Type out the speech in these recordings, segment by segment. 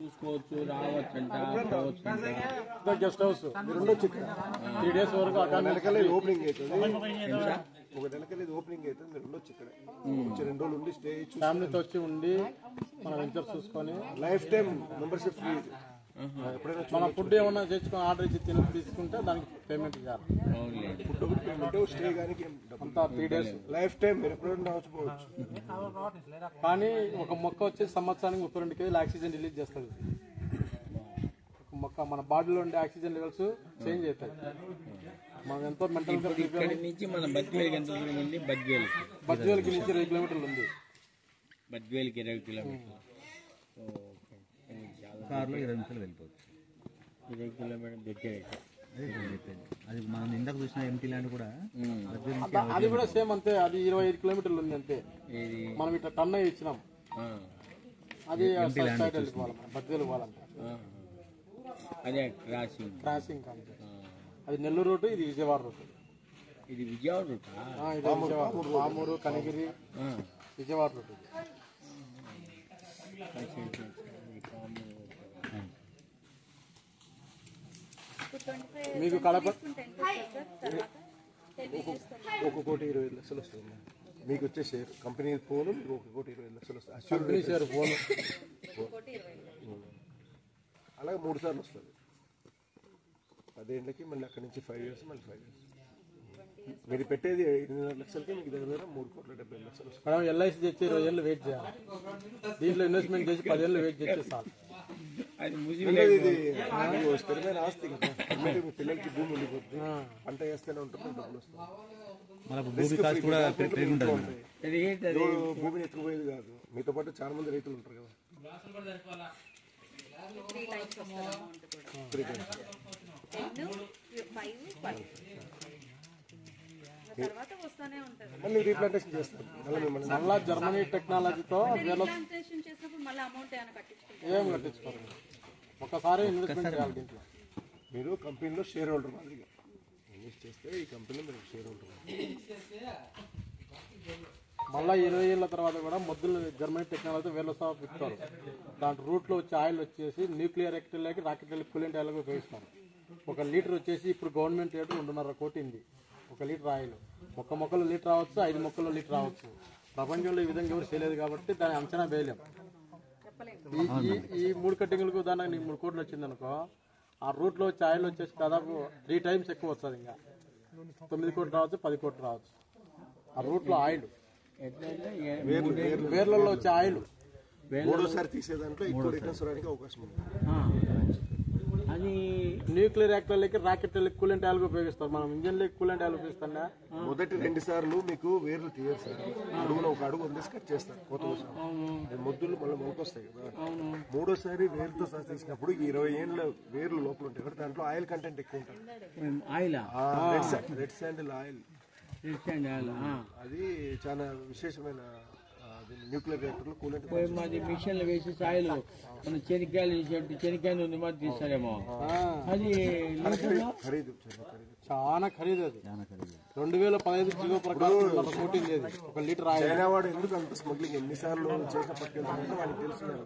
చూసుకోవచ్చు, రావచ్చంట, guest house మీరు ఉండొచ్చు. 3 days వరకు నెలకల్లి ఓపెనింగ్ అవుతుంది. ఒక నెలకల్లి ఓపెనింగ్ అవుతుంది. మీరు ఉండొచ్చు ఇక్కడ. 2 రోజులు ఉండి స్టే ఫ్యామిలీతో వచ్చి ఉండి మన వెంచర్స్ చూసుకొని లైఫ్ టైం మెంబర్షిప్ ఫ్రీ. మన ఫుడ్ ఏమన్నా తెచ్చుకొని ఆర్డర్ ఇచ్చి తీసుకుంటే దానికి పేమెంట్ చేయాలి. ఫుడ్ ఒకటి పేమెంట్, స్టే కానీ అంతా 3 days లైఫ్ టైం మీరు ఎప్పుడైనా వచ్చుకోవచ్చు. కానీ ఒక మొక్క వచ్చేసి సంవత్సరానికి 32 kg ఆక్సిజన్ రిలీజ్ చేస్తుంది. ఒక మొక్క మన బాడీలో ఉండే ఆక్సిజన్ లెవెల్స్ చేంజ్ అవుతాయి. మనం ఎంతో మెంటల్ గా నుంచి మన బద్వేలికి ఎంత దూరం ఉంది? బద్వేలికి నుంచి 20 కిలోమీటర్లు ఉంది. బద్వేలికి 20 కిలోమీటర్లు. కార్లో 20 నిమిషాలు వెళ్ళిపోవచ్చు. 20 కిలోమీటర్ దగ్గర. అది మనం ఇందాక చూసిన ఎంటీ ల్యాండ్ కూడా అది కూడా సేమ్ అంతే. అది 25 కిలోమీటర్లు ఉంది అంతే. మనం ఇట్లా టన్ ఇచ్చినాం. అది వెళ్ళిపోవాలి, బద్వేలు పోవాలంటే అదే క్రాసింగ్ అంతే. అది నెల్లూరు రూట్, ఇది విజయవాడ రూట్. ఇది విజయవాడ రూట్, పామూరు, కనగిరి, విజయవాడ రూట్. మీకు కడప 1,20,00,000 వస్తుంది. మీకు వచ్చే షేర్ కంపెనీ ఫోను 1,20,00,000 వస్తుంది. కంపెనీ షేర్ ఫోన్ అలాగే 3 సార్లు వస్తుంది. 10 ఏళ్ళకి మళ్ళీ అక్కడి నుంచి 5 years, మళ్ళీ 5 years. మీరు పెట్టేది 8.5 లక్షలకి మీకు దగ్గర 3,70,00,000 వస్తుంది. ఎల్ఐసి తెచ్చి 20 ఏళ్ళు వెయిట్ చేయాలి. దీంట్లో ఇన్వెస్ట్మెంట్ చేసి 10 ఏళ్ళు వెయిట్ చేస్తే చాలు. ఇది స్థిరమైన ఆస్తి కదా. మీ పిల్లలకి భూమి ఉండిపోతుంది, పంట వేస్తూనే ఉంటుంది, డబ్బులు వస్తాయి. భూమిని ఎత్తుకుపోయేది కాదు. మీతో పాటు చాలా మంది రైతులు ఉంటారు కదా. మళ్ళీ రీప్లాంటేషన్ చేస్తారు. మళ్ళీ జర్మనీ టెక్నాలజీతో ఏం కట్టించుకోరు. ఒకసారి ఇన్వెస్ట్మెంట్ చేయాలి. దీంట్లో మీరు కంపెనీలో షేర్ హోల్డర్ మాదిరిగా ఇన్వెస్ట్ చేస్తే ఈ కంపెనీలో మీరు షేర్ హోల్డర్. మళ్ళీ 20 ఏళ్ళ తర్వాత కూడా మొద్దులు జర్మనీ టెక్నాలజీతో వేల సాఫ్ ఇస్తారు. దాంట్లో రూట్లో వచ్చే ఆయిల్ వచ్చేసి న్యూక్లియర్ యాక్టివ్లకి రాకెట్ కూలెంట్ ఆయిల్గా ఉపయోగిస్తారు. 1 లీటర్ వచ్చేసి ఇప్పుడు గవర్నమెంట్ రేటు 2.5 కోటి ఉంది. 1 లీటర్ ఆయిల్. మొక్కలో లీటర్ రావచ్చు, 5 మొక్కల్లో లీటర్ రావచ్చు. ప్రపంచంలో ఈ విధంగా ఎవరు చేయలేదు కాబట్టి దాని అంచనా వేయలేం. ఈ 3 కట్టింగులకు దానికి నీకు 3 కోట్లు వచ్చింది అనుకో, ఆ రూట్లో వచ్చే ఆయిల్ వచ్చేసి దాదాపు 3 times ఎక్కువ వస్తుంది. ఇంకా 9 కోట్లు రావచ్చు, 10 కోట్లు రావచ్చు. ఆ రూట్లో ఆయిల్, వేర్లలో వచ్చే ఆయిల్ మూడోసారి తీసేదాంట్లో ఎక్కువ రిటర్న్స్ రావడానికి అవకాశం ఉంది. అది న్యూక్లియర్ యాక్టర్లకి రాకెట్ కూలెంట్ ఆయిల్ ఉపయోగిస్తారు. మనం ఇంజన్లకి కూలెంట్ ఆయిల్ ఉపయోగిస్తున్నా. మొదటి 2 సార్లు మీకు వేర్లు తీయరు సార్. అడుగున 1 అడుగు వదిలేసి కట్ చేస్తారు. కోత మొద్దులు మళ్ళీ మొలకొస్తాయి కదా. మూడోసారి వేరుతో సహా తీసినప్పుడు 20 ఏళ్ళ వేర్లు లోపల ఉంటాయి కాబట్టి దాంట్లో ఆయిల్ కంటెంట్ ఎక్కువ ఉంటుంది. ఆయిల్, రెడ్ శాండిల్ ఆయిల్, అది చాలా విశేషమైన న్యూక్లియర్ రియాక్టర్లు కూలెంట్. మాది మిషన్లు వేసి ఆయిల్ మన చెనిక్కాయలు చెనిక్కాయలు ఉంది మాది తీస్తారేమో. అది ఖరీదు చాలా ఖరీదు. అది 2015 జీవో ప్రకారం 1 కోటి లేదు 1 లీటర్ ఆయిల్. చైనా వాడు ఎందుకు అంత స్మగ్లింగ్ ఎన్నిసార్లు చేసిన పట్టుకెళ్తారంటే వాళ్ళకి తెలుసున్నారు.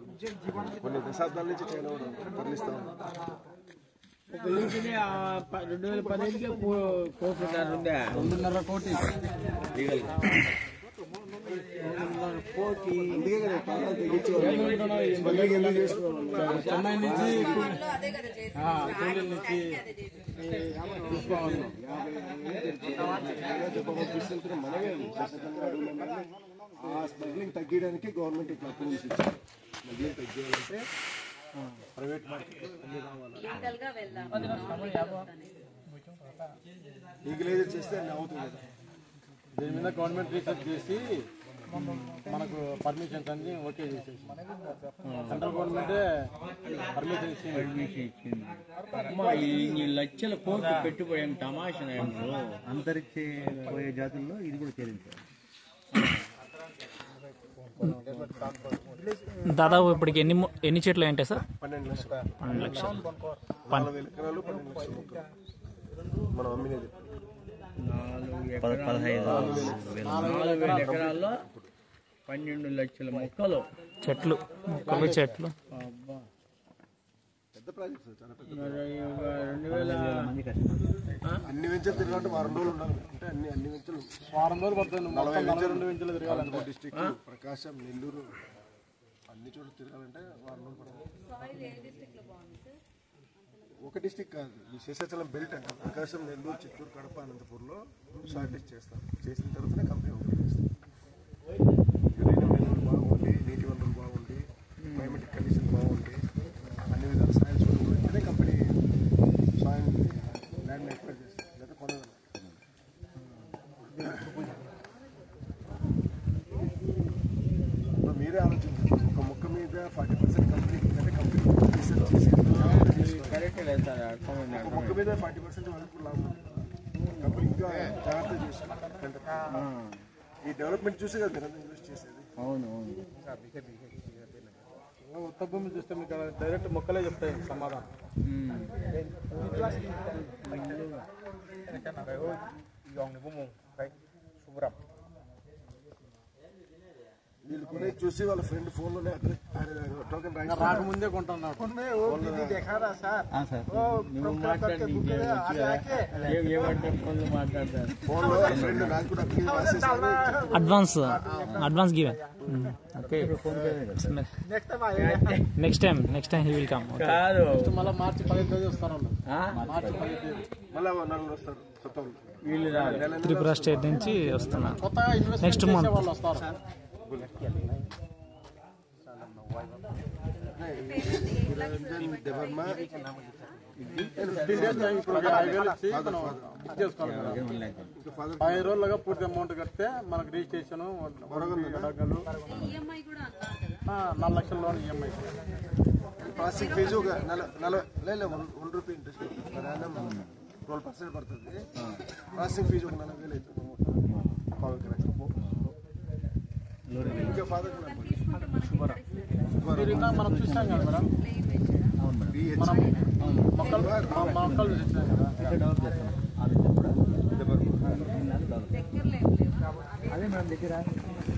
కొన్ని దశాబ్దాల నుంచి చైనా వాడు తరలిస్తా ఉన్నారు. 1 లీటర్ 2015కే 2.5 కోటి. చెన్నై నుంచి తీసుకోవాలి. ఆ స్మగ్లింగ్ తగ్గించడానికి గవర్నమెంట్ ఇట్లా అప్రూవల్స్ ఇచ్చింది. స్మగ్లింగ్ తగ్గించాలంటే ప్రైవేట్ మార్కెట్ లీగలైజ్ చేస్తే అన్నీ అవుతుంది. దీని మీద గవర్నమెంట్ రీసెర్చ్ చేసి మనకు పర్మిషన్స్ అన్ని ఓకే చేసేసి సెంట్రల్ గవర్నమెంటే పర్మిషన్ ఇచ్చింది. ఇన్ని లక్షల కోట్లు పెట్టుబడి తమాషా. అంతరిక్ష పోయే జాతుల్లో ఇది కూడా చేరించారు. దాదాపు ఇప్పటికి ఎన్ని చెట్లు ఉంటాయి సార్? 12 లక్షలు. 12 లక్షలు. 4,000 ఎకరాలు 12 లక్షల మొక్కలు మనం అమ్మినది. 4,000 ఎకరాల్లో 12 లక్షల మొక్కలు, చెట్లు. పెద్ద ప్రాజెక్ట్ సార్, చాలా పెద్ద. మరి 2000 మంది కష్టపడుతున్నారు. అన్ని వెంచర్లు తిరగాలంటే వారం రోజులు ఉండాలి. అంటే అన్ని వెంచర్లు వారం రోజులు పడుతుంది. 42 వెంచులు తిరగాలంటే డిస్టిక్, ప్రకాశం, నెల్లూరు అన్ని చోట్ల తిరగాలంటే వారం రోజులు పడుతుంది. ఒక డిస్టిక్ కాదు, ఈ శేషాచలం బెల్ట్ అంటే ప్రకాశం, నెల్లూరు, చిత్తూరు, కడప, అనంతపూర్లో షార్ట్ లిస్ట్ చేస్తాం. చేసిన తర్వాతనే కంపెనీ ఓపెన్ చేస్తాం. నెల్లూరు బాగుండి, నీటి వనరులు బాగుండి, క్లైమేటిక్ కండిషన్ బాగుండి, అన్ని విధాల సాయిల్ ఉంటేనే కంపెనీ సాయిల్ ల్యాండ్ ఎక్వైర్ చేస్తాం, లేదా కొనగలం. మీరే ఆలోచించండి, ఒక మొక్క మీద 40% కంపెనీ అంటే కంపెనీ రీసెర్చ్ చేసి కరెక్ట్ లేదు సార్, అర్థమైంది. ఒక మొక్క మీద 40% వాళ్ళకు లాభం. కంపెనీ ఇంకా జాగ్రత్త చేస్తుంది. ఈ డెవలప్మెంట్ చూసి కదా మీరు ఇన్వెస్ట్ చేసేది. అవును అవును. ఉత్త భూమి చూస్తే మీకు డైరెక్ట్ మొక్కలే చెప్తాయి సమాధానం. వీళ్ళు కొనే చూసి వాళ్ళ ఫ్రెండ్ ఫోన్లోనే టోకెన్ రాకముందే కొంటున్నాడు. ఆ, సార్ నువ్వు మాట్లాడి ఏమంటే ఫోన్లో మాట్లాడతారు. ఫోన్లో వాళ్ళ ఫ్రెండ్ నాకు కూడా అప్లికేషన్ రాసేసారు. Advance given. Okay, next time he will come. కాదు మళ్ళీ మార్చి 15 తేదీ వస్తారు వాళ్ళు. మార్చి 15 తేదీ మళ్ళీ నలుగురు వస్తారు కొత్త వాళ్ళు. వీళ్ళు రాదు. త్రిపుర స్టేట్ నుంచి వస్తున్నారు. కొత్తగా ఇన్వెస్ట్ చేసే వాళ్ళు వస్తారు. డెవర్మా 15 days టైం ఇప్పుడు 5,000 ఇచ్చి మనం బుక్ చేసుకోవాలి కదా. 5 రోజులుగా పూర్తి అమౌంట్ కడితే మనకు రిజిస్ట్రేషన్, అడగలు, 4 లక్షల లోన్ ఈఎంఐ. ప్రాసెసింగ్ ఫీజు ఒక 1 రూపీ ఇంట్రెస్ట్ 12% పడుతుంది. ప్రాసెసింగ్ ఫీజు ఒక 40,000 అవుతుంది. ఇంకా ఫాదర్ మనం చూసాం కదా మేడం, మనం మొక్కలు చూసాం కదా. డెవలప్ చేస్తాం. ఆ విషయం కూడా అదే మేడం దగ్గర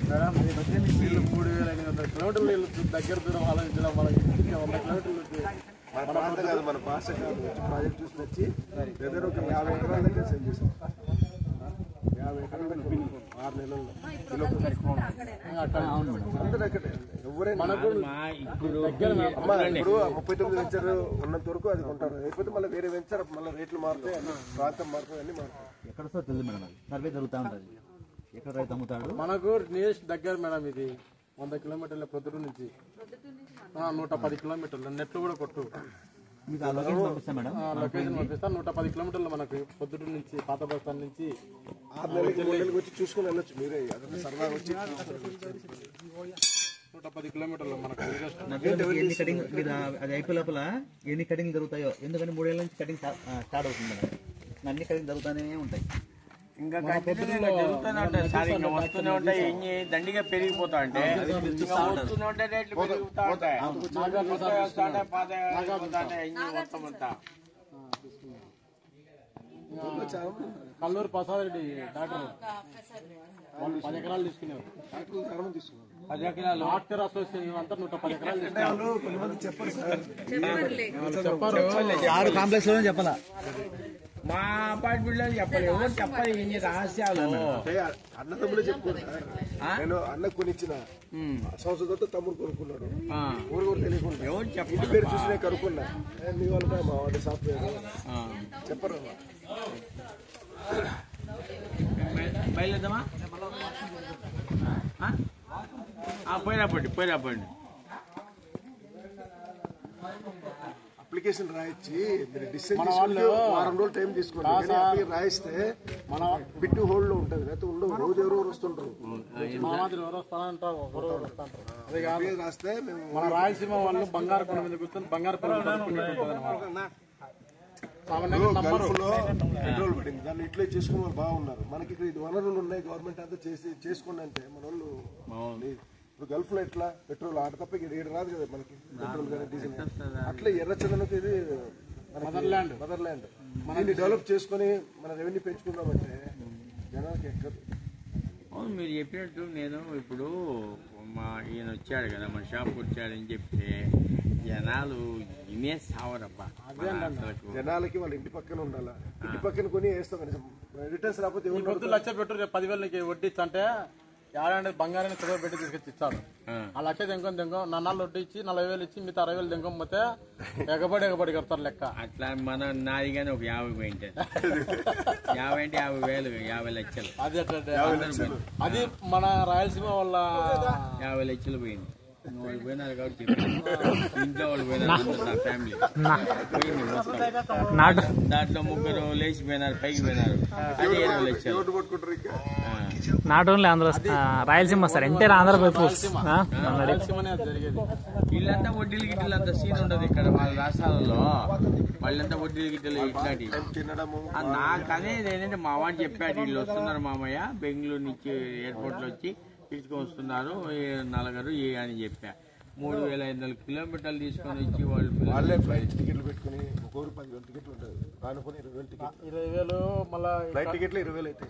మేడం వీళ్ళు 3,500 కిలోమీటర్లు వీళ్ళు దగ్గర దూరం ఆలోచించడం, వాళ్ళకి 100 కిలోమీటర్లు మన ప్రాంతం కాదు, మన భాష కాదు. ప్రాజెక్ట్ చూసి వచ్చి దగ్గర ఒక 50 ఎకరాల దగ్గర సెండ్ చేసాం. 50 ఎకరాల 6 నెలల్లో అందరూ అక్కడే. ఎవరైనా మనకు ఇప్పుడు అమ్మా ఇప్పుడు 39 వెంచర్ ఉన్నంత వరకు అది కొంటారు. లేకపోతే మళ్ళీ వేరే వెంచర్ మళ్ళీ రేట్లు మారుతాయి, అన్ని ప్రాంతం మారుతాయి, అన్ని మారుతాయి. ఎక్కడ వస్తుందో తెలియదు మేడం. అది సర్వే జరుగుతూ ఉంటుంది. ఎక్కడ రైతు అమ్ముతాడు. మనకు నియరెస్ట్ దగ్గర మేడం ఇది 100 కిలోమీటర్ల ప్రొద్దుటూరు నుంచి 110 కిలోమీటర్లు. నెట్లు కూడా కొట్టు, మీకు ఆ లొకేషన్ పంపిస్తాం మేడం. లొకేషన్ పంపిస్తాను. 110 కిలోమీటర్లు మనకు పొద్దుటూరు నుంచి, పాత బస్ స్టాండ్ నుంచి 6 నెలలకి 3 నెలలకి వచ్చి చూసుకుని వెళ్ళొచ్చు. మీరే అదంతా సరదాగా వచ్చి 110 కిలోమీటర్లు మనకు నియరెస్ట్. ఎన్ని కటింగ్ మీరు అది అయిపోయే లోపల ఎన్ని కటింగ్ జరుగుతాయో, ఎందుకంటే 3 ఏళ్ళ నుంచి కటింగ్ స్టార్ట్ అవుతుంది మేడం. అన్ని కటింగ్ జరుగుతూనే ఉంటాయి. ఇంకా కంటిన్యూగా జరుగుతూనే ఉంటాయి సార్. ఇంకా వస్తూనే ఉంటాయి. ఎన్ని దండిగా పెరిగిపోతా అంటే వస్తూనే ఉంటాయి, రేట్లు పెరుగుతా ఉంటాయి. మొత్తం అంతా కల్లూరు ప్రసాద్ రెడ్డి డాక్టర్ వాళ్ళు 10 ఎకరాలు తీసుకున్నారు. 10 ఎకరాలు డాక్టర్ అసోసియేషన్ అంతా 110 ఎకరాలు తీసుకున్నారు. కొంతమంది చెప్పరు సార్, చెప్పారు. 6 కాంప్లెక్స్ లోనే చెప్పాలా. మా అపార్ట్మెంట్ లో చెప్పాలి, ఎవరు చెప్పాలి ఇన్ని రహస్యాలు. అన్నదమ్ములే చెప్పుకోరు సార్. నేను అన్న కొనిచ్చిన సంవత్సరంతో తమ్ముడు కొనుక్కున్నాడు. ఊరు తెలియకుండా ఎవరు ఇంటి చెప్పాలి. పేరు చూసి నేను కనుక్కున్నా. మీ వాళ్ళు మా వాడి సాఫ్ట్వేర్ చెప్పరు. బయలుదేరమా పోయిరాపండి. అప్లికేషన్ రాయించి మీరు డిసిషన్ తీసుకుంటే వారం రోజులు టైం తీసుకోండి. కానీ అప్లికేషన్ రాయిస్తే మన బిట్టు హోల్డ్ లో ఉంటుంది. లేకపోతే ఉండవు. రోజు ఎవరెవరు వస్తుంటారు. మా మాదిరి ఎవరో వస్తానంటారు, ఒకరు వస్తాంటారు. అదే కాదు, అప్లికేషన్ రాస్తే మేము మన రాయలసీమ వాళ్ళు బంగారు కొండ మీద కూర్చొని బంగారు కొండ గల్ఫ్ లో పెట్రోల్ పడింది, దాన్ని ఇట్లా చేసుకుని వాళ్ళు బాగున్నారు. మనకి ఇక్కడ ఇది వనరులు ఉన్నాయి, గవర్నమెంట్ అంతా చేసుకోండి అంటే మన వాళ్ళు. ఇప్పుడు గల్ఫ్ లో ఎట్లా పెట్రోల్ ఆట తప్ప ఇక్కడ రాదు కదా మనకి పెట్రోల్ కానీ డీజిల్. అట్లా ఎర్రచందనకు ఇది మదర్ ల్యాండ్. మనల్ని డెవలప్ చేసుకుని మన రెవెన్యూ పెంచుకుందామంటే జనాలకి ఎక్కదు. అవును, మీరు చెప్పినట్టు నేను ఇప్పుడు ఈయన వచ్చాడు కదా, మన షాప్కి వచ్చాడని చెప్తే జనాలు ఇనే సావరబ్బా జనాలకి వాళ్ళ ఇంటి పక్కన ఉండాలా, ఇంటి పక్కన కొని వేస్తాం కనీసం రిటర్న్స్ రాకపోతే ఈ పొద్దు లక్ష పెట్టు రేపు 10,000 నీకు వడ్డీ ఇచ్చంటే ఏడాది బంగారాన్ని చదువు పెట్టి తీసుకొచ్చి ఇచ్చాడు. ఆ లక్ష దెంగం నన్నాళ్ళు వడ్డీ ఇచ్చి 40,000 ఇచ్చి మిగతా 60,000 దెంగం పోతే ఎగబడి కడతారు లెక్క. అట్లా మన నాది కానీ ఒక 50 పోయింటే 50 అంటే 50,000 50 లక్షలు అది అది మన రాయలసీమ వాళ్ళ 50 లక్షలు పోయింది. వాళ్ళు పోయినారు కాబట్టి చెప్పాను. ఇంట్లో వాళ్ళు పోయినారు నా ఫ్యామిలీ పోయింది మొత్తం. దాంట్లో ముగ్గురు లేచిపోయినారు, పైకి పోయినారు. అది 20 లక్షలు. Not only Andhra Rayalaseema sir, entire Andhra peoples. రాయలసీమనే అది జరిగేది. వీళ్ళంతా వడ్డీలు గిడ్డలు అంత సీన్ ఉండదు ఇక్కడ వాళ్ళ రాష్ట్రాలలో. వాళ్ళంతా వడ్డీలు గిడ్డలు ఇట్లాంటి నాకు అనేది ఏంటంటే మా వాడు చెప్పాడు, వీళ్ళు వస్తున్నారు మామయ్య బెంగళూరు నుంచి ఎయిర్పోర్ట్ లో వచ్చి తీసుకొని వస్తున్నారు నలుగురు అని చెప్పా. 3,500 కిలోమీటర్లు తీసుకొని వచ్చి వాళ్ళే ఫ్లైట్ టికెట్లు పెట్టుకుని ఒక్కొక్కరు 10,000 టికెట్లు ఉంటుంది. అనుకుని 20,000 టికెట్లు 20,000 మళ్ళీ ఫ్లైట్ టికెట్లు 20,000 అయితే